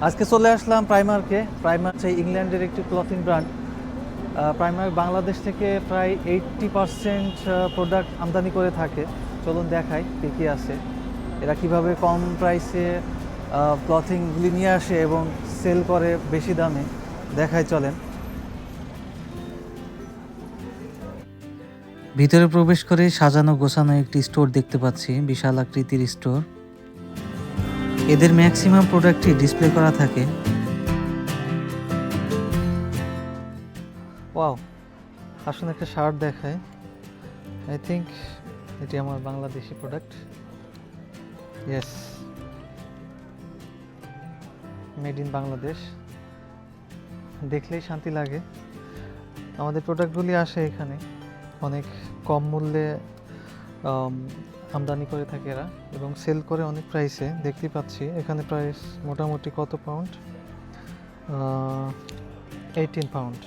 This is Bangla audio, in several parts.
আজকে চলে আসলাম প্রাইমার্কে। প্রাইমার হচ্ছে ইংল্যান্ডের একটি ক্লথিং ব্র্যান্ড। প্রাইমার বাংলাদেশ থেকে প্রায় 80% প্রোডাক্ট আমদানি করে থাকে। চলুন দেখাই কী কী আছে, এরা কিভাবে কম প্রাইসে ক্লথিংগুলি নিয়ে আসে এবং সেল করে বেশি দামে। দেখাই চলেন। ভিতরে প্রবেশ করে সাজানো গোছানো একটি স্টোর দেখতে পাচ্ছি, বিশাল আকৃতির স্টোর। এদের ম্যাক্সিমাম প্রোডাক্টই ডিসপ্লে করা থাকে। ওয়াও, আসুন একটা শার্ট দেখায়। আই থিঙ্ক এটি আমার Bangladeshi product. Yes, made in Bangladesh. দেখলেই শান্তি লাগে। আমাদের প্রোডাক্টগুলি আসে এখানে অনেক কম মূল্যে আমদানি করে থাকে এরা এবং সেল করে অনেক প্রাইসে। দেখতে পাচ্ছি এখানে প্রাইস মোটামুটি কত pound, 18 pound.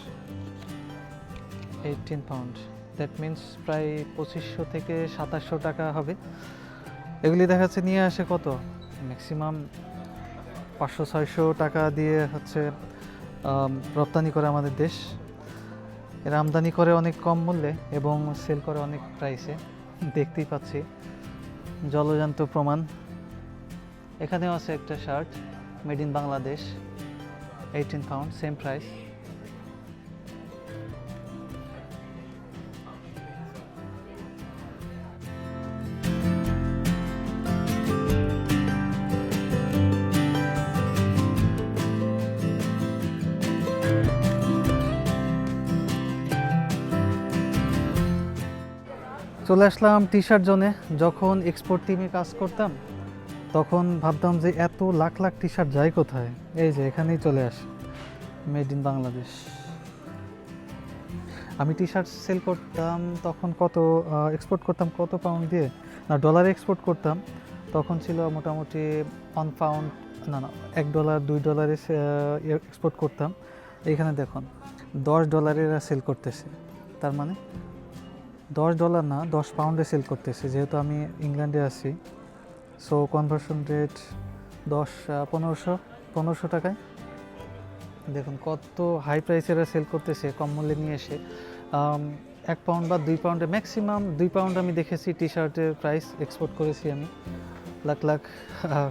18 pound, that means প্রায় 2500 থেকে 2700 টাকা হবে। এগুলি দেখাচ্ছে নিয়ে আসে কত, ম্যাক্সিমাম 500-600 টাকা দিয়ে হচ্ছে রপ্তানি করে আমাদের দেশ। এরা আমদানি করে অনেক কম মূল্যে এবং সেল করে অনেক প্রাইসে। দেখতেই পাচ্ছি জলজান্ত প্রমাণ। এখানেও আছে একটা shirt, made in Bangladesh, 18 pound, same price. চলে আসলাম টি শার্ট জোনে। যখন এক্সপোর্ট টিমে কাজ করতাম তখন ভাবতাম যে এত লাখ লাখ টি শার্ট যায় কোথায়। এই যে এখানেই চলে আসে, মেড ইন বাংলাদেশ। আমি টি শার্ট সেল করতাম তখন কত, এক্সপোর্ট করতাম কত পাউন্ড দিয়ে, না ডলারে এক্সপোর্ট করতাম। তখন ছিল মোটামুটি 1 পাউন্ড, না $1 $2 এক্সপোর্ট করতাম। এইখানে দেখুন $10 সেল করতেছে। তার মানে $10 না, 10 পাউন্ডে সেল করতেছে। যেহেতু আমি ইংল্যান্ডে আছি, সো কনভার্সন রেট 1500 টাকায়। দেখুন কত হাই প্রাইসেরা সেল করতেছে কম মূল্যে নিয়ে এসে। 1 পাউন্ড বা 2 পাউন্ডে, ম্যাক্সিমাম 2 পাউন্ড আমি দেখেছি টি শার্টের প্রাইস। এক্সপোর্ট করেছি আমি, লাখ লাখ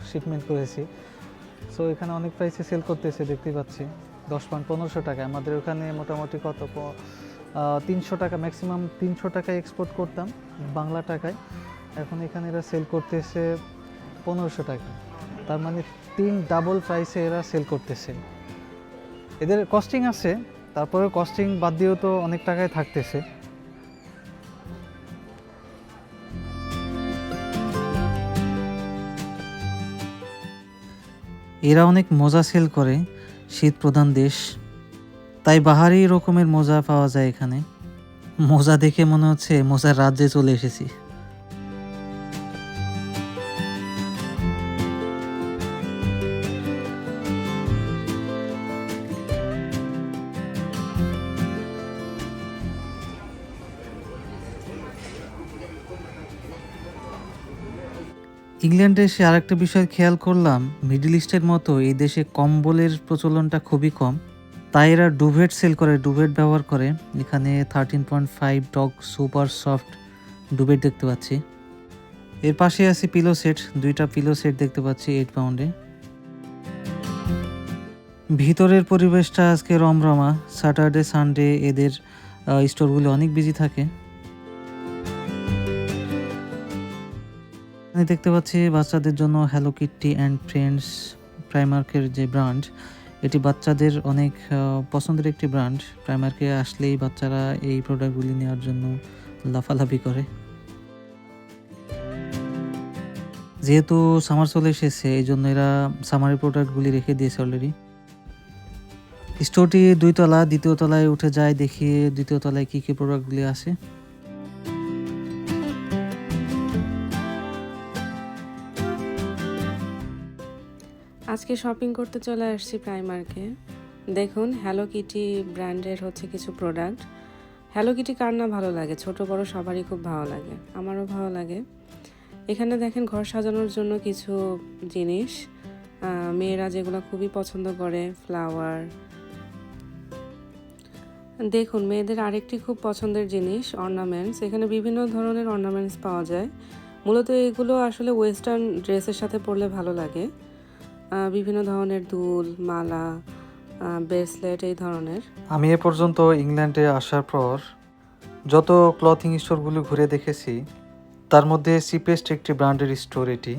শিপমেন্ট করেছি। সো এখানে অনেক প্রাইসে সেল করতেছে দেখতেই পাচ্ছি। 10 পাউন্ড 1500 টাকায়। আমাদের ওখানে মোটামুটি কত, 300 টাকা, ম্যাক্সিমাম 300 টাকায় এক্সপোর্ট করতাম বাংলা টাকায়। এখন এখানে এরা সেল করতেছে 1500 টাকা। তার মানে 3 ডাবল প্রাইসে এরা সেল করতেছে। এদের কস্টিং আছে, তারপরে কস্টিং বাদ দিয়েও তো অনেক টাকায় থাকতেছে। এরা অনেক মোজা সেল করে, শীত প্রধান দেশ তাই বাহারি রকমের মোজা পাওয়া যায় এখানে। মোজা দেখে মনে হচ্ছে মোজার রাজ্যে চলে এসেছি। ইংল্যান্ডে এসে আরেকটা বিষয় খেয়াল করলাম, মিডল ইস্টের মতো এই দেশে কম্বলের প্রচলনটা খুবই কম। তাই এরা ডুভেট সেল করে, ডুভেট ব্যবহার করে। এখানে 13.5 ডগ সুপার সফট ডুভেট দেখতে পাচ্ছি। এর পাশে আছে পিলো সেট, 2টা পিলো সেট দেখতে পাচ্ছি 8 পাউন্ডে। ভিতরের পরিবেশটা আজকে রমরমা। স্যাটারডে সানডে এদের স্টোরগুলো অনেক বিজি থাকে। দেখতে পাচ্ছি বাচ্চাদের জন্য হ্যালো কিটি অ্যান্ড ফ্রেন্ডস, প্রাইমার্কের যে ব্র্যান্ড, এটি বাচ্চাদের অনেক পছন্দের একটি ব্র্যান্ড। প্রাইমার্কে আসলেই বাচ্চারা এই প্রোডাক্টগুলি নেওয়ার জন্য লাফালাফি করে। যেহেতু সামার চলে এসেছে এই জন্য এরা সামারের প্রোডাক্টগুলি রেখে দিয়েছে অলরেডি। স্টোরটি 2 তলা, দ্বিতীয় তলায় উঠে যায়, দেখি দ্বিতীয় তলায় কী কী প্রোডাক্টগুলি আছে। আজকে শপিং করতে চলে আসছি প্রাইমার্কে। দেখুন হ্যালো কিটি ব্র্যান্ডের হচ্ছে কিছু প্রোডাক্ট। হ্যালো কিটি কার না ভালো লাগে, ছোট বড় সবারই খুব ভালো লাগে, আমারও ভালো লাগে। এখানে দেখেন ঘর সাজানোর জন্য কিছু জিনিস, মেয়েরা যেগুলো খুবই পছন্দ করে, ফ্লাওয়ার। দেখুন মেয়েদের আরেকটি খুব পছন্দের জিনিস অর্নামেন্টস। এখানে বিভিন্ন ধরনের অর্নামেন্টস পাওয়া যায়। মূলত এগুলো আসলে ওয়েস্টার্ন ড্রেসের সাথে পরলে ভালো লাগে। বিভিন্ন ধরনের দুল, মালা, ব্রেসলেট এই ধরনের। আমি এ পর্যন্ত ইংল্যান্ডে আসার পর যত ক্লথিং স্টোরগুলো ঘুরে দেখেছি তার মধ্যে চিপেস্ট একটি ব্র্যান্ডের স্টোর এটি।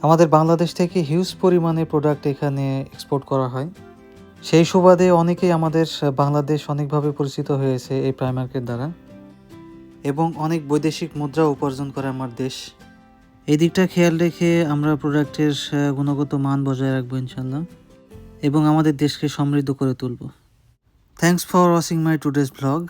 আমাদের বাংলাদেশ থেকে হিউজ পরিমাণে প্রোডাক্ট এখানে এক্সপোর্ট করা হয়। সেই সুবাদে অনেকেই আমাদের বাংলাদেশ অনেকভাবে পরিচিত হয়েছে এই প্রাইমার্কের দ্বারা, এবং অনেক বৈদেশিক মুদ্রা উপার্জন করে আমার দেশ। এই দিকটা খেয়াল রেখে আমরা প্রোডাক্টের গুণগত মান বজায় রাখবো ইনশাল্লাহ, এবং আমাদের দেশকে সমৃদ্ধ করে তুলব। Thanks for watching my today's blog.